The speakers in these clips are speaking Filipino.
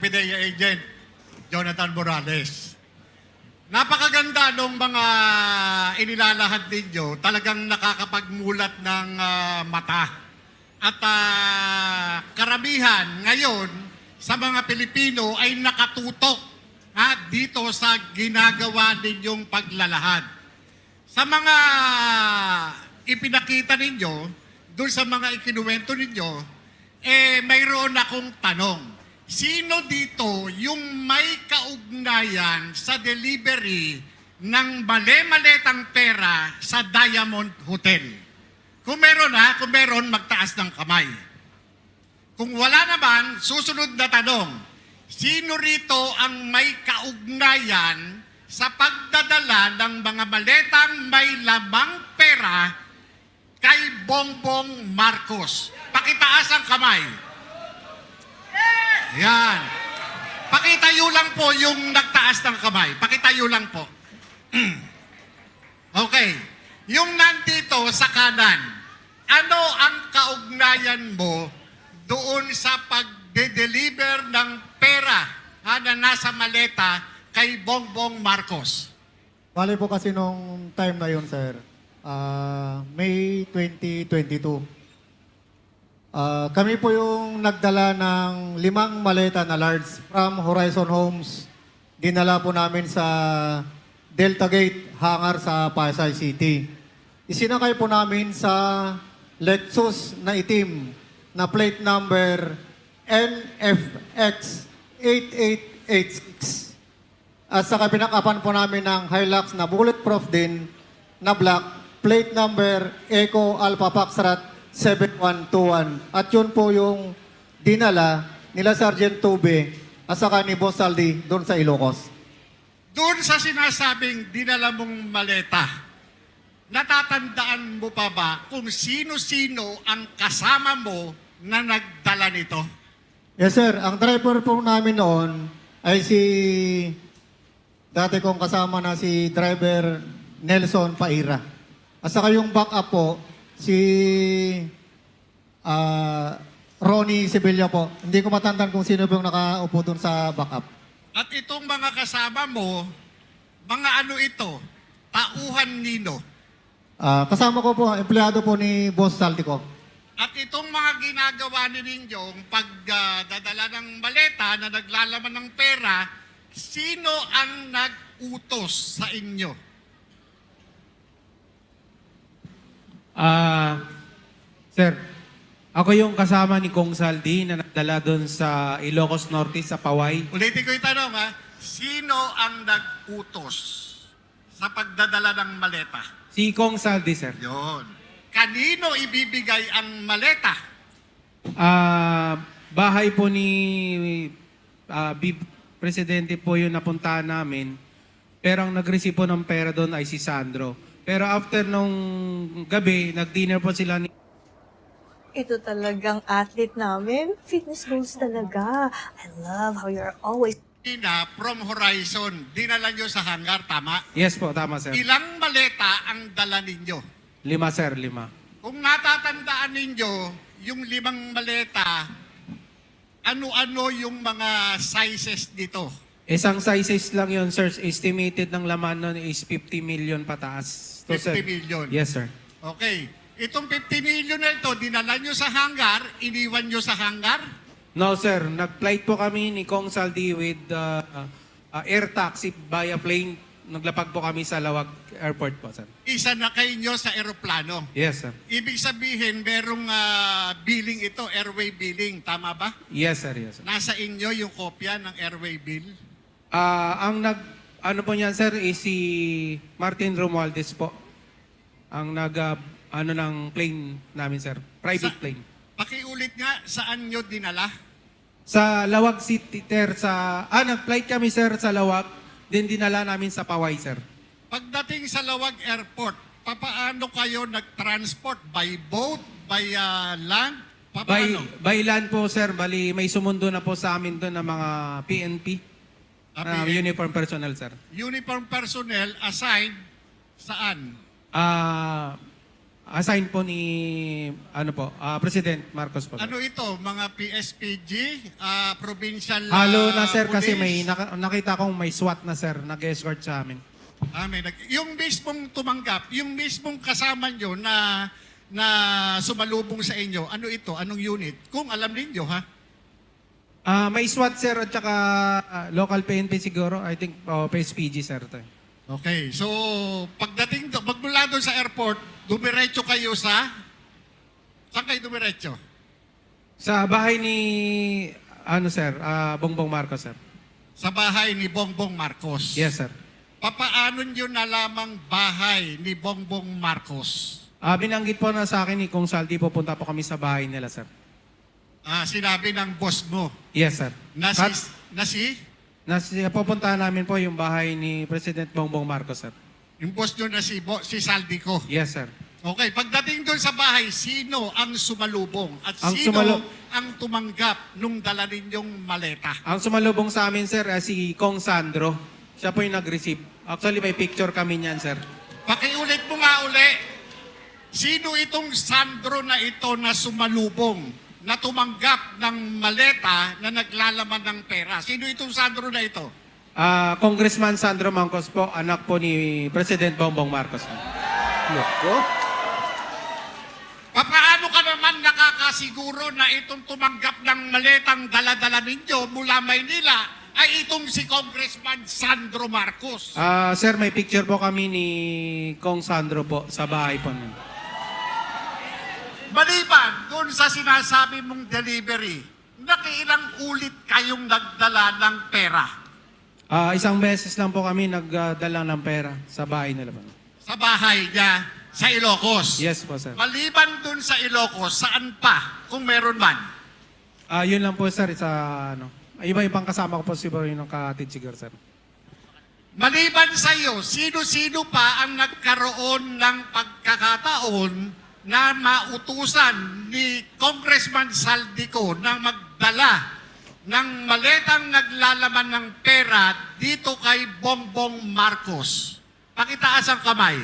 PDEA agent, Jonathan Morales. Napakaganda nung mga inilalahad ninyo, talagang nakakapagmulat ng mata. At karamihan ngayon sa mga Pilipino ay nakatutok dito sa ginagawa ninyong paglalahad. Sa mga ipinakita ninyo, doon sa mga ikinuwento ninyo, mayroon akong tanong. Sino dito yung may kaugnayan sa delivery ng mali-maletang pera sa Diamond Hotel? Kung meron, magtaas ng kamay. Kung wala naman, susunod na tanong. Sino rito ang may kaugnayan sa pagdadala ng mga maletang may lamang pera kay Bongbong Marcos? Pakitaas ang kamay. Yan. Pakitayo lang po yung nagtaas ng kamay. Pakitayo lang po. Okay. Yung nandito sa kanan, ano ang kaugnayan mo doon sa pagde-deliver ng pera na nasa maleta kay Bongbong Marcos? Bale po kasi nung time na yun, sir, May 2022. Kami po yung nagdala ng 5 maleta na large from Horizon Homes. Dinala po namin sa Delta Gate hangar sa Pasay City. Isinakay po namin sa Lexus na itim na plate number NFX 8886. At saka pinakapan po namin ng Hilux na bulletproof din na black, plate number Echo Alpha Foxtrot 7121. At yun po yung dinala nila Sergeant Tube at saka ni Boss Saldi doon sa Ilocos. Doon sa sinasabing dinala mong maleta, natatandaan mo pa ba kung sino-sino ang kasama mo na nagdala nito? Yes, sir. Ang driver po namin noon ay si dati kong kasama na si driver Nelson Paira. At saka yung backup po, si Ronnie Sevilla po. Hindi ko matandaan kung sino po yung nakaupo doon sa backup. At itong mga kasama mo, mga ano ito? Tauhan nino. Kasama ko po, empleyado po ni Boss Saldi ko. At itong mga ginagawa ninyong pagdadala ng maleta na naglalaman ng pera, sino ang nag-utos sa inyo? Sir, ako yung kasama ni Kong Saldi na nagdala doon sa Ilocos Norte sa Paway. Ulitin ko yung tanong sino ang nag-utos sa pagdadala ng maleta? Si Kong Saldi, sir. Yon. Kanino ibibigay ang maleta? Bahay po ni Presidente po yung napuntahan namin. Pero ang nag-receive po ng pera doon ay si Sandro. Pero after nung gabi, nag-dinner po sila ni... Ito talagang athlete namin. Fitness goals talaga. I love how you're always... From Horizon, dinala nyo sa hangar, tama? Yes po, tama sir. Ilang maleta ang dala ninyo? 5 sir, 5. Kung natatandaan ninyo, yung 5 maleta, ano-ano yung mga sizes dito? Isang sizes lang yun, sir. Estimated ng laman nun is 50 million pataas. 50 million? Yes, sir. Okay. Itong 50 million na ito, dinala nyo sa hangar, iniwan nyo sa hangar? No, sir. Nag-flight po kami ni Kong Saldi with air taxi via plane. Naglapag po kami sa Lawag Airport po, sir. Isa na kayo nyo sa eroplano. Yes, sir. Ibig sabihin, merong billing ito, airway billing. Tama ba? Yes, sir. Yes, sir. Nasa inyo yung kopya ng airway bill? Ano po niyan, sir, is si Martin Romualdez po. Ang ng plane namin, sir. Private plane. Pakiulit nga, saan nyo dinala? Sa Lawag City, sir. Nag-flight kami, sir, sa Lawag. Then dinala namin sa Paway, sir. Pagdating sa Lawag Airport, papaano kayo nag-transport? By boat? By land? Papaano? By land po, sir. Bali, may sumundo na po sa amin doon ng mga PNP. Uniform personnel, sir. Uniform personnel assigned saan? assign po ni President Marcos po. Ano ito? Mga PSPG? Provincial Halo na sir kasi police? may nakita kong may SWAT na sir nag-escort sa amin. Yung mismong tumanggap, yung mismong kasama nyo na sumalubong sa inyo, ano ito? Anong unit? Kung alam ninyo, ha? May SWAT sir at saka local PNP siguro. I think PSPG sir. Okay, so pagdating magmula doon sa airport, dumiretso kayo sa... Saan kayo dumiretso? Sa bahay ni sir, Bongbong Marcos sir. Sa bahay ni Bongbong Marcos. Yes sir. Papaano nyo nalamang bahay ni Bongbong Marcos? Binanggit po na sa akin ni Kung Saldi, pupunta po kami sa bahay nila sir. Sinabi ng boss mo Yes sir. na Pupuntahan namin po yung bahay ni President Bongbong Marcos sir. yung boss nyo na si Saldico. Yes sir. Okay, pagdating doon sa bahay, sino ang sumalubong? At Ang sino sumalu- ang tumanggap nung dala ninyong maleta? Ang sumalubong sa amin sir si Kong Sandro. Siya po yung nag-receive. Actually may picture kami niyan sir. Pakiulit mo nga uli, sino itong Sandro na ito na sumalubong, na tumanggap ng maleta na naglalaman ng pera? Sino itong Sandro na ito? Congressman Sandro Mangcos po, anak po ni President Bongbong Marcos. Paano ka naman nakakasiguro na itong tumanggap ng maletang dala-dala ninyo mula Maynila ay itong si Congressman Sandro Marcos? Sir, may picture po kami ni Kong Sandro po sa bahay po nun. Maliban doon sa sinasabi mong delivery, nakiilang ulit kayong nagdala ng pera Isang beses lang po kami nagdala ng pera sa bahay nila po. sa bahay niya sa Ilocos. Yes po sir. Maliban doon sa Ilocos, saan pa kung meron man? Yun lang po sir sa iba-ibang kasama ko po siguro yung kahatid siguro sir. Maliban sa iyo, sino-sino pa ang nagkaroon ng pagkakataon na mautusan ni Congressman Saldico na magdala ng maletang naglalaman ng pera dito kay Bongbong Marcos? Pakitaas ang kamay.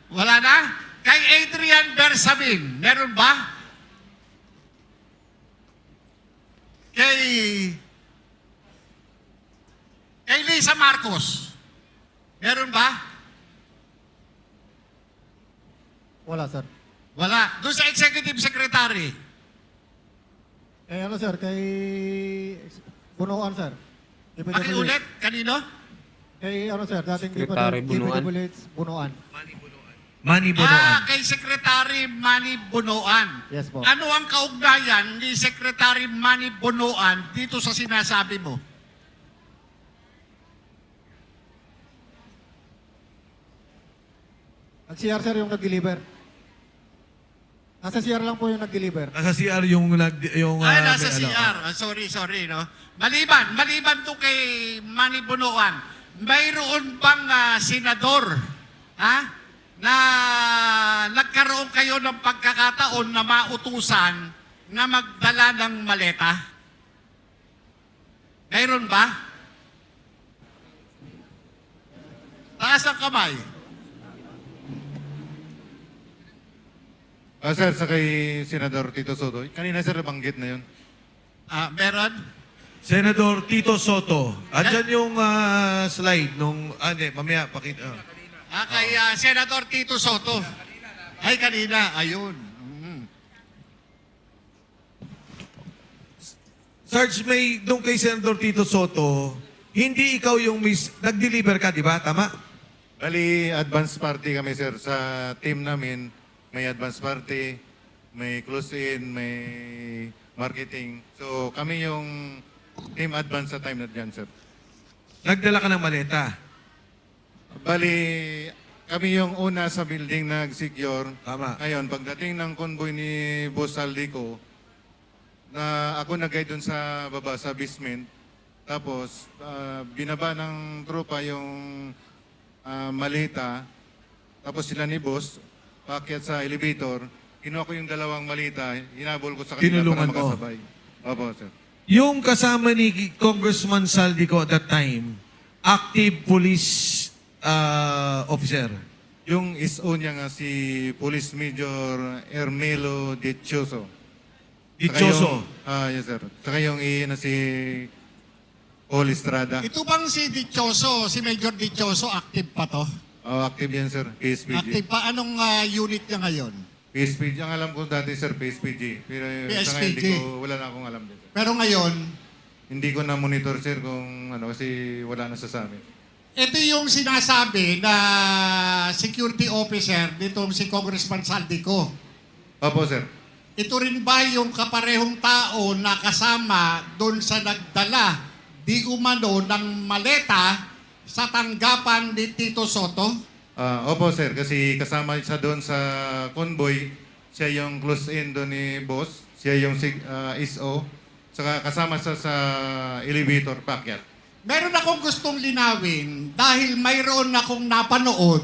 Wala na? Kay Adrian Bersamin, meron ba? Kay Lisa Marcos, meron ba? Wala, sir. Wala. Doon sa Executive Secretary, Sir, kay Bunuan, sir. pakiulit, kanino? Kay sir, dating Secretary Bunuan. Bunuan. Manny Bonoan. Kay Secretary Manny Bonoan. Yes po. Ano ang kaugnayan ni Secretary Manny Bonoan dito sa sinasabi mo? Nag-CR, sir, yung nag-deliver. Nasa CR lang po yung nag-deliver. Nasa CR yung Nasa may CR. Sorry, no? Maliban to kay Manny Bonoan, mayroon bang senador, na nagkaroon kayo ng pagkakataon na mautusan na magdala ng maleta? Mayroon ba? Taas ang kamay. Sir, sa kay Senador Tito Soto, kanina sir nabanggit na yun. Meron? Senador Tito Soto. Andyan yung slide nung... hindi, mamaya pakita. Kay Senator Tito Soto. Ay, kanina. Ayun. Sarge, may doon kay Senador Tito Soto, hindi ikaw yung nag-deliver ka, di ba? Tama? Bali, advance party kami sir sa team namin. May advance party, may close-in, may marketing. So kami yung team advance sa time na dyan sir. Nagdala ka ng maleta. Bali, kami yung una sa building nag-secure. Tama. Ngayon, pagdating ng convoy ni Boss Saldico, na ako nag-guide dun sa baba, sa basement. Tapos, binaba ng tropa yung malita. Tapos sila ni Boss, paakyat sa elevator. Kinuha ko yung dalawang malita, hinabol ko sa kanila Tinulungan para mo? makasabay. Opo, sir. Yung kasama ni Congressman Saldico at that time, active police officer. Yung SO niya nga si Police Major Ermelo Dichoso. Dichoso. Yes sir. Saka yung si Paul Estrada. Ito bang si Dichoso, si Major Dichoso, active pa to? Active yan sir, PSPG. Active pa? Anong unit niya ngayon? PSPG, ang alam ko dati sir, PSPG. Pero sa ngayon, PSPG. wala na akong alam din. Sir. Pero ngayon, Hindi ko na monitor sir kung kasi wala na sa amin. ito yung sinasabi na security officer nitong si Congressman Saldico. Opo sir. Ito rin ba yung kaparehong tao na kasama doon sa nagdala di umano ng maleta sa tanggapan ni Tito Soto? Opo sir, kasi kasama siya doon sa convoy. Siya yung close in doon ni boss. Siya yung SO. Saka kasama siya sa elevator packet. Meron akong gustong linawin dahil mayroon akong napanood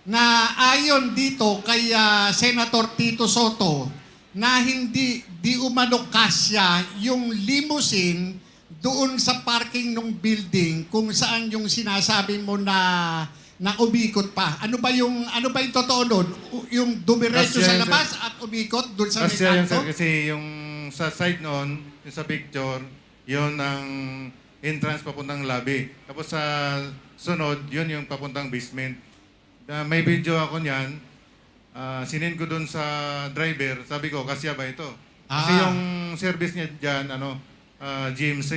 na ayon dito kay Senator Tito Soto na hindi di umano kasya yung limousine doon sa parking ng building kung saan yung sinasabi mo na umikot pa. Ano ba yung totoo doon? Yung dumiretso Kasya sa yun, labas at umikot doon sa may Kasi yan sir, kanto? kasi yung sa side noon, yung sa picture, yun ang entrance papuntang lobby. Tapos sa sunod, yun yung papuntang basement. May video ako niyan. Sinend ko dun sa driver. Sabi ko, kasya ba ito? Kasi yung service niya dyan, GMC.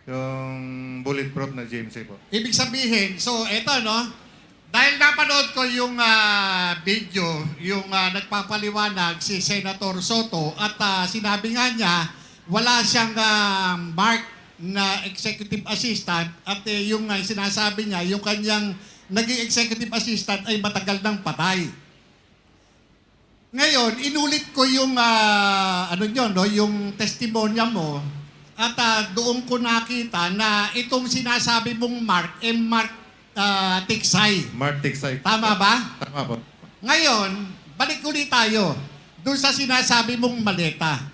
Yung bulletproof na GMC po. Ibig sabihin, so eto no, dahil napanood ko yung video, yung nagpapaliwanag si Senator Soto at sinabi nga niya, wala siyang mark na executive assistant at yung sinasabi niya, yung kanyang naging executive assistant ay matagal nang patay. Ngayon, inulit ko yung yung testimonya mo at doon ko nakita na itong sinasabi mong Mark, Mark Tiksay. Mark Tiksay. Tama ba? Tama po. Ngayon, balik ulit tayo doon sa sinasabi mong maleta.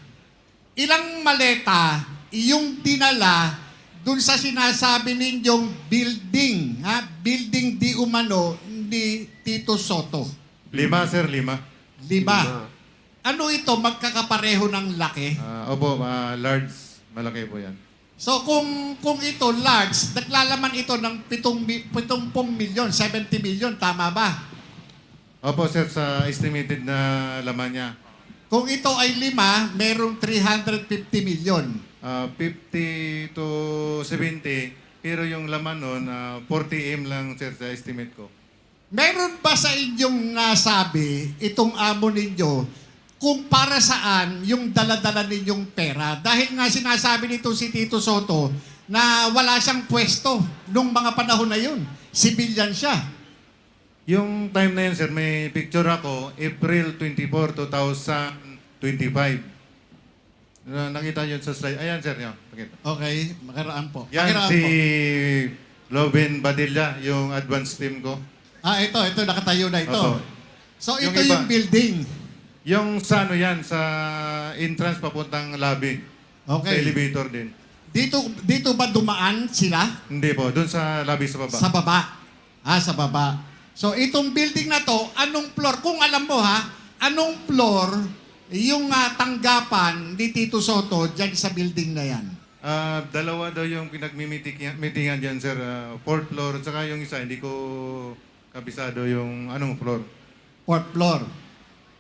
Ilang maleta yung dinala doon sa sinasabi ninyong building, building di umano ni Tito Soto? 5 sir, 5. 5. Ano ito, magkakapareho ng laki? Opo, large. Malaki po yan. So kung ito large, naglalaman ito ng 70 milyon, 70 milyon, tama ba? Opo sir, sa estimated na laman niya. Kung ito ay 5, merong 350 milyon. 50 to 70, pero yung laman nun, 40 M lang sir sa estimate ko. Meron ba sa inyong nasabi itong amo ninyo kung para saan yung dala-dala ninyong pera? Dahil nga sinasabi nito si Tito Soto na wala siyang pwesto nung mga panahon na yun. Civilian siya. Yung time na yun sir, may picture ako, April 24, 2025. Nakita nyo sa slide. Ayan sir, nyo. Pakita. Okay, makaraan po. Yan Makaraan si po. Loven Badilla, yung advance team ko. Ito, nakatayo na ito. Opo. So Yung ito iba. yung building. Yung sa yan, sa entrance papuntang lobby. Sa Okay. elevator din. Dito ba dumaan sila? Hindi po, doon sa lobby sa baba. Sa baba. Sa baba. So itong building na to, anong floor? Kung alam mo anong floor yung tanggapan ni Tito Soto dyan sa building na yan? Dalawa daw yung pinagmimitingan dyan, sir. Fourth floor, tsaka yung isa, hindi ko kabisado yung anong floor. Fourth floor.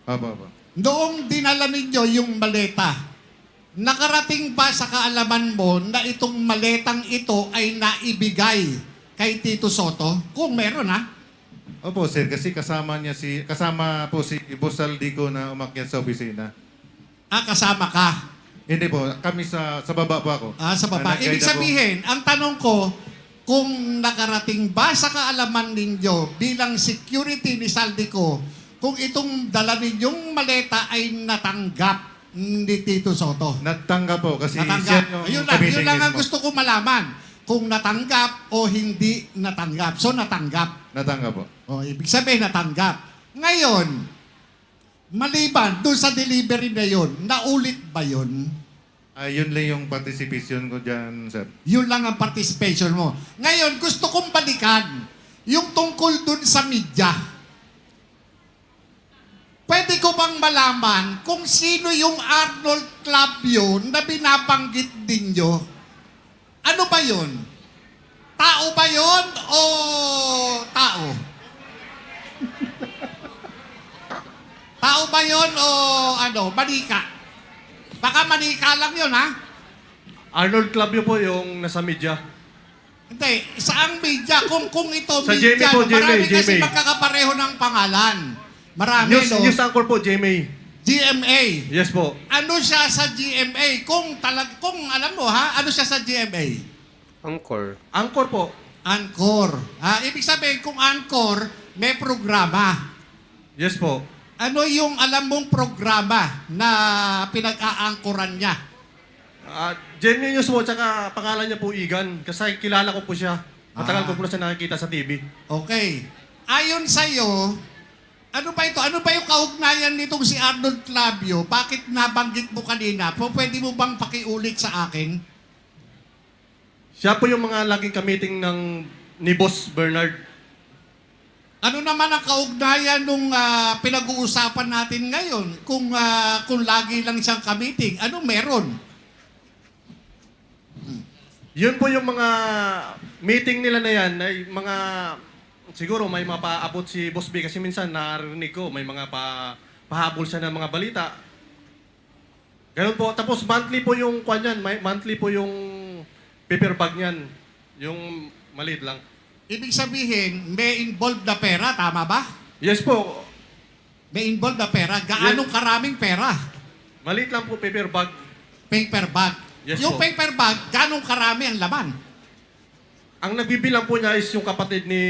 Aba. Noong dinala ninyo yung maleta, nakarating ba sa kaalaman mo na itong maletang ito ay naibigay kay Tito Soto? Kung meron Opo, sir, kasi kasama po si Boss Saldico na umakyat sa opisina. Kasama ka. Hindi po, kami sa baba po ako. Sa baba. Nag-guide Ibig ako. sabihin, ang tanong ko, kung nakarating ba sa kaalaman ninyo bilang security ni Saldico, kung itong dala ninyong maleta ay natanggap ni Tito Soto? Natanggap po kasi siya Natanggap. yung Yun committee lang ang mismo. gusto ko malaman. Kung natanggap o hindi natanggap. So, natanggap. Natanggap po. Ibig sabihin, natanggap. Ngayon, maliban doon sa delivery na yun, naulit ba yun? Yun lang yung participation ko dyan, sir. Yun lang ang participation mo. Ngayon, gusto kong balikan yung tungkol dun sa media. Pwede ko bang malaman kung sino yung Arnold Clavio na binabanggit ninyo? Ano ba yun? Tao ba yun o tao? Tao ba yun o manika? Baka manika lang yun, ha? Arnold Clavio po yung nasa media. Hindi, saang media? Kung ito Sa media, GMA po, GMA, marami kasi GMA. magkakapareho ng pangalan. Marami, News, no? news anchor po, GMA. GMA. Yes po. Ano siya sa GMA? Kung alam mo ha, ano siya sa GMA? Angkor. Anchor po. Anchor. Ibig sabihin, kung Anchor, may programa. Yes po. Ano yung alam mong programa na pinag-aangkoran niya? GMA News po, tsaka pangalan niya po Igan. Kasi kilala ko po siya. Matagal ko po na siya nakikita sa TV. Okay. Ayon sa'yo, ano ba ito? Ano ba yung kaugnayan nitong si Arnold Clavio? Bakit nabanggit mo kanina? Pwede mo bang pakiulit sa akin? Siya po yung mga laging kamiting ni Boss Bernard. Ano naman ang kaugnayan nung pinag-uusapan natin ngayon? Kung lagi lang siyang kamiting, ano meron? Yun po yung mga meeting nila na yan, ay mga, siguro may mapaabot si Boss B kasi minsan narinig ko, may mga pahabol siya ng mga balita. Ganun po. Tapos monthly po yung kwan yan, monthly po yung paper bag niyan. Yung maliit lang. Ibig sabihin, may involved na pera, tama ba? Yes po. May involved na pera. Gaanong karaming pera? Maliit lang po paper bag. Paper bag. Yes Yung po. paper bag, ganong karami ang laman? Ang nagbibilang po niya is yung kapatid ni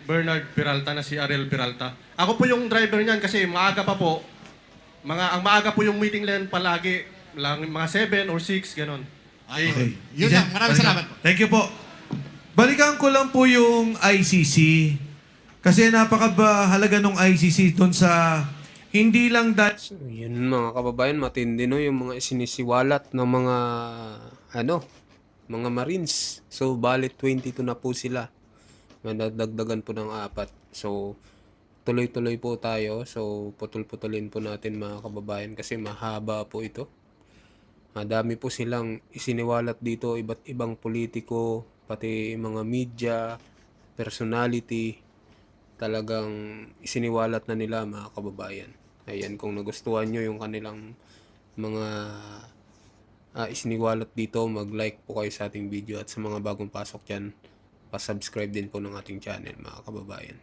Bernard Peralta na si Ariel Peralta. Ako po yung driver niyan kasi maaga pa po. Ang maaga po yung meeting lang palagi. Mga 7 or 6, ganun. Okay. Yun lang. Maraming salamat po. Thank you po. Balikan ko lang po yung ICC. Kasi napakahalaga ng ICC doon sa hindi lang dahil So, yun mga kababayan, matindi no yung mga isinisiwalat ng mga mga Marines. So bali 22 na po sila. Madadagdagan po ng 4. So tuloy-tuloy po tayo. So putol-putulin po natin mga kababayan kasi mahaba po ito. Madami po silang isiniwalat dito, iba't ibang politiko, pati mga media, personality. Talagang isiniwalat na nila mga kababayan. Ayan, kung nagustuhan nyo yung kanilang mga isiniwalat dito, mag-like po kayo sa ating video at sa mga bagong pasok dyan, pa-subscribe din po ng ating channel mga kababayan.